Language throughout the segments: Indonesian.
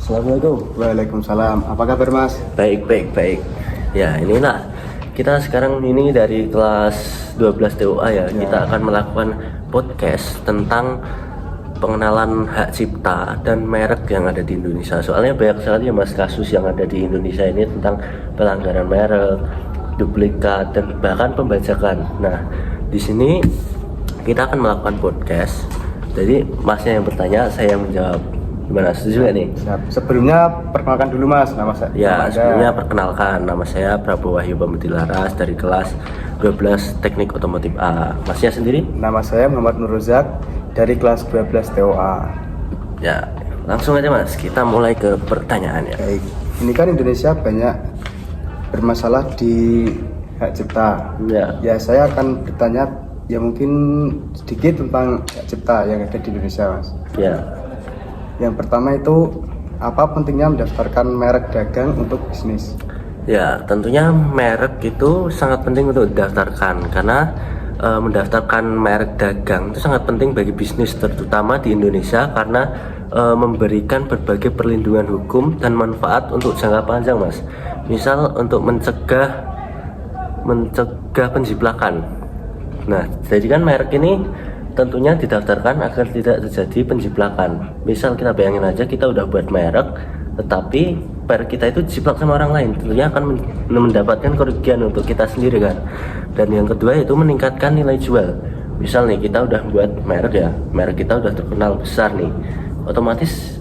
Assalamualaikum. Waalaikumsalam. Apa kabar Mas? Baik. Ya, inilah kita sekarang ini dari kelas 12 TUA ya. Kita akan melakukan podcast tentang pengenalan hak cipta dan merek yang ada di Indonesia. Soalnya banyak sekali ya Mas kasus yang ada di Indonesia ini tentang pelanggaran merek, duplikat dan bahkan pembajakan. Nah, di sini kita akan melakukan podcast. Jadi Masnya yang bertanya, saya yang menjawab. Gimana, setuju gak nih? Siap. Sebelumnya perkenalkan dulu Mas, nama saya. Ya, sebelumnya perkenalkan, nama saya Prabowo Wahyu Pambudi Laras dari kelas 12 Teknik Otomotif A. Masnya sendiri? Nama saya Muhammad Nur Rozak dari kelas 12 TOA. Ya, langsung aja Mas, kita mulai ke pertanyaannya. Baik. Ini kan Indonesia banyak bermasalah di hak cipta. Ya, saya akan bertanya ya mungkin sedikit tentang hak cipta yang ada di Indonesia, Mas. Ya. Yang pertama itu apa pentingnya mendaftarkan merek dagang untuk bisnis? Ya, tentunya merek itu sangat penting untuk didaftarkan karena mendaftarkan merek dagang itu sangat penting bagi bisnis terutama di Indonesia karena memberikan berbagai perlindungan hukum dan manfaat untuk jangka panjang, Mas. Misal untuk mencegah penjiplakan. Nah, jadi kan merek ini tentunya didaftarkan agar tidak terjadi penjiplakan. Misal kita bayangin aja kita udah buat merek, tetapi merek kita itu jiplak sama orang lain, tentunya akan mendapatkan kerugian untuk kita sendiri kan. Dan yang kedua itu meningkatkan nilai jual. Misal nih kita udah buat merek ya, merek kita udah terkenal besar nih, otomatis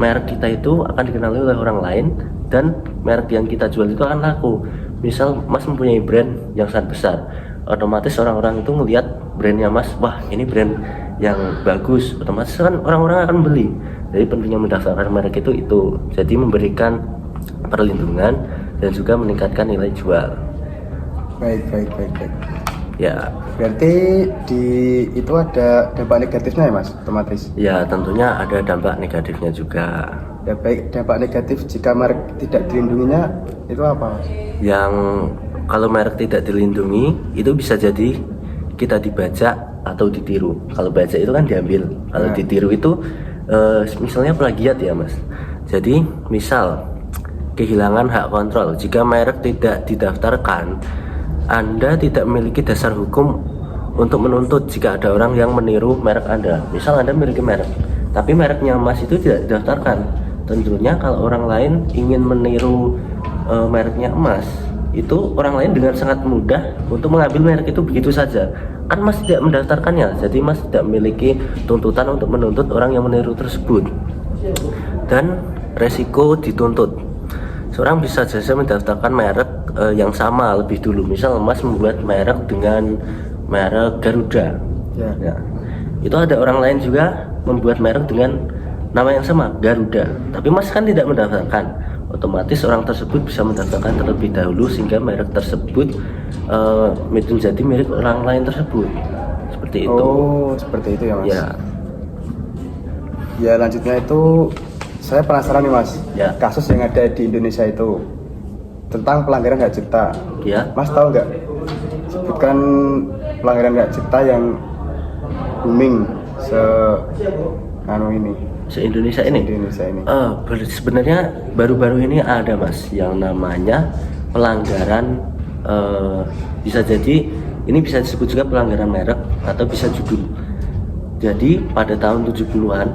merek kita itu akan dikenali oleh orang lain dan merek yang kita jual itu akan laku. Misal Mas mempunyai brand yang sangat besar, otomatis orang-orang itu ngelihat brandnya Mas, wah ini brand yang bagus, otomatis kan orang-orang akan beli. Jadi pentingnya mendaftarkan merek itu jadi memberikan perlindungan dan juga meningkatkan nilai jual. Baik. Ya. Berarti itu ada dampak negatifnya ya Mas, otomatis? Ya, tentunya ada dampak negatifnya juga. Ya baik, dampak negatif jika merek tidak dilindunginya itu apa Mas? Yang kalau merek tidak dilindungi itu bisa jadi kita dibajak atau ditiru. Kalau bajak itu kan diambil, kalau ditiru itu misalnya plagiat ya Mas. Jadi misal kehilangan hak kontrol jika merek tidak didaftarkan, Anda tidak memiliki dasar hukum untuk menuntut jika ada orang yang meniru merek Anda. Misal Anda memiliki merek, tapi mereknya Mas itu tidak didaftarkan. Tentunya kalau orang lain ingin meniru mereknya Mas, itu orang lain dengan sangat mudah untuk mengambil merek itu begitu saja. Kan Mas tidak mendaftarkannya, jadi Mas tidak memiliki tuntutan untuk menuntut orang yang meniru tersebut. Dan resiko dituntut, seorang bisa saja mendaftarkan merek yang sama lebih dulu. Misal Mas membuat merek dengan merek Garuda ya. Itu ada orang lain juga membuat merek dengan nama yang sama, Garuda, tapi Mas kan tidak mendaftarkan, otomatis orang tersebut bisa mendaftarkan terlebih dahulu sehingga merek tersebut menjadi milik orang lain tersebut. Seperti itu. Oh, seperti itu ya Mas. Ya, lanjutnya itu saya penasaran nih Mas. Ya. Kasus yang ada di Indonesia itu tentang pelanggaran hak cipta. Ya. Mas tahu nggak? Sebutkan pelanggaran hak cipta yang booming se-Indonesia ini. Sebenarnya baru-baru ini ada Mas yang namanya pelanggaran bisa jadi ini bisa disebut juga pelanggaran merek atau bisa judul. Jadi pada tahun 70-an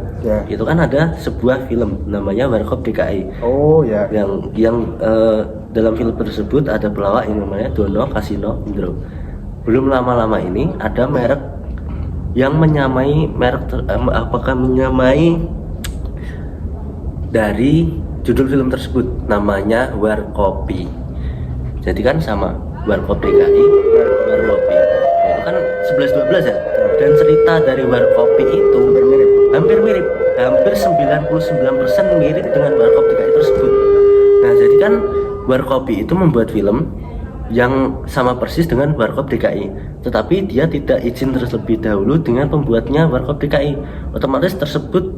itu kan ada sebuah film namanya Warkop DKI. Oh ya. Yang dalam film tersebut ada pelawak yang namanya Dono Kasino Indro. Belum lama-lama ini ada merek yang menyamai menyamai dari judul film tersebut, namanya Warkopi. Jadi kan sama, Warkop DKI, Warkopi. Itu kan 11-12 ya. Dan cerita dari Warkopi itu hampir mirip, hampir 99% mirip dengan Warkop DKI tersebut. Nah, jadi kan Warkopi itu membuat film yang sama persis dengan Warkop DKI, tetapi dia tidak izin terlebih dahulu dengan pembuatnya Warkop DKI. Otomatis tersebut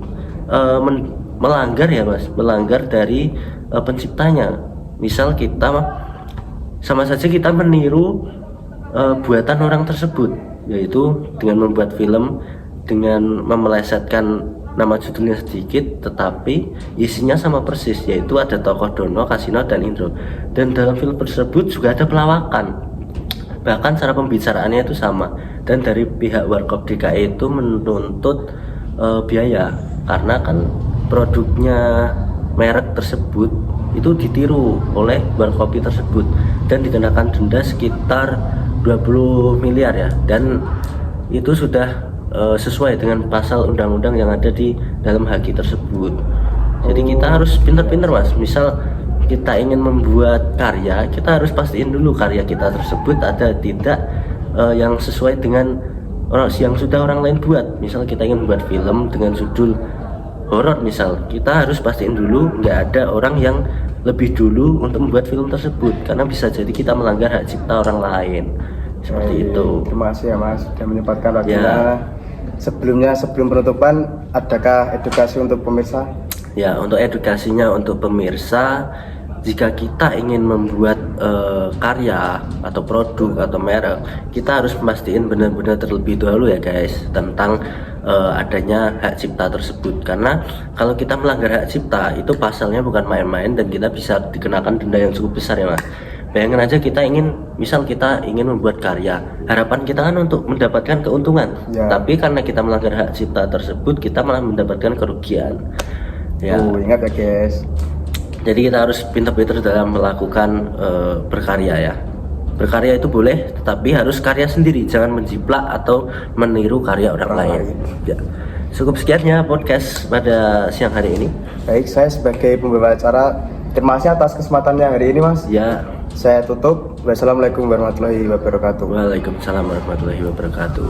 melanggar ya Mas, melanggar dari penciptanya. Misal kita sama saja kita meniru buatan orang tersebut, yaitu dengan membuat film dengan memelesetkan nama judulnya sedikit tetapi isinya sama persis, yaitu ada tokoh Dono, Kasino, dan Indro. Dan dalam film tersebut juga ada pelawakan, bahkan cara pembicaraannya itu sama. Dan dari pihak Warkop DKI itu menuntut biaya karena kan produknya merek tersebut itu ditiru oleh Warkopi tersebut dan dikenakan denda sekitar 20 miliar ya, dan itu sudah sesuai dengan pasal undang-undang yang ada di dalam HQ tersebut. Jadi kita harus pintar-pintar mas, misal kita ingin membuat karya, kita harus pastiin dulu karya kita tersebut ada tidak yang sesuai dengan yang sudah orang lain buat. Misal kita ingin membuat film dengan judul horor misal, kita harus pastiin dulu nggak ada orang yang lebih dulu untuk membuat film tersebut, karena bisa jadi kita melanggar hak cipta orang lain. Seperti itu. Terima kasih ya mas sudah menyempatkan waktunya. Sebelum penutupan, adakah edukasi untuk pemirsa? Ya, untuk edukasinya untuk pemirsa, jika kita ingin membuat karya atau produk atau merek, kita harus pastiin benar-benar terlebih dahulu ya guys tentang adanya hak cipta tersebut. Karena kalau kita melanggar hak cipta itu pasalnya bukan main-main dan kita bisa dikenakan denda yang cukup besar ya mas. Bayangin aja misal kita ingin membuat karya, harapan kita kan untuk mendapatkan keuntungan ya. Tapi karena kita melanggar hak cipta tersebut, kita malah mendapatkan kerugian ya. Ingat ya guys, jadi kita harus pintar-pintar dalam melakukan berkarya ya. Berkarya itu boleh, tetapi harus karya sendiri, jangan menjiplak atau meniru karya orang lain ya. Cukup sekiannya podcast pada siang hari ini. Baik, saya sebagai pembawa acara terima kasih atas kesempatannya hari ini mas ya. Saya tutup. Wassalamualaikum warahmatullahi wabarakatuh. Waalaikumsalam warahmatullahi wabarakatuh.